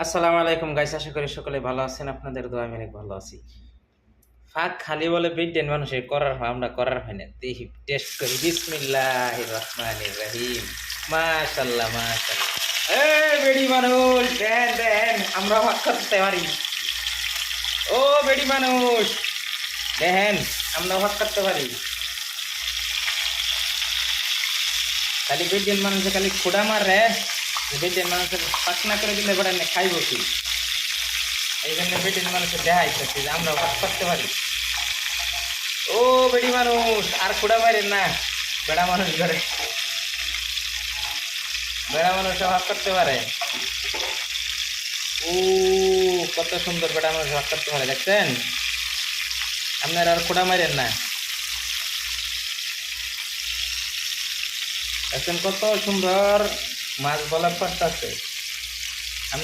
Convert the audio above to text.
আসসালামু আলাইকুম গাইস, আশা করি সকলে ভালো আছেন। আপনাদের দোয়া আমি অনেক ভালো আছি। ফাঁক খালি বলে বিদ্যেন মানুষের করার হয়, আমরা করার হয় না। দেখি টেস্ট করি। বিসমিল্লাহির রহমানির রহিম। মাশাআল্লাহ মাশাআল্লাহ। বেডি মানুষ দেন দেন, আমরা ভাগ করতে পারি। ও বেডি মানুষ দেখেন, আমরা ভাগ করতে পারি। খালি বিদ্যেন মানুষে খালি খোড়া মারে, বিদ্যেন মানুষের পাকনা করে দিলে বেড়া খাইব কি? এই জন্য বেডির মানুষের দেখাইতেছি যে আমরা ভাগ করতে পারি। ও বেডি মানুষ আর খোড়া মারেন না, বেড়া মানুষ ঘরে বেড়া মানুষ ভাগ করতে পারে। ও কত সুন্দর বেড়া মানুষ ভাগ করতে পারে, দেখছেন? আপনার আর খোড়া মারেন না, দেখছেন কত সুন্দর মাছ বলার করতেছে।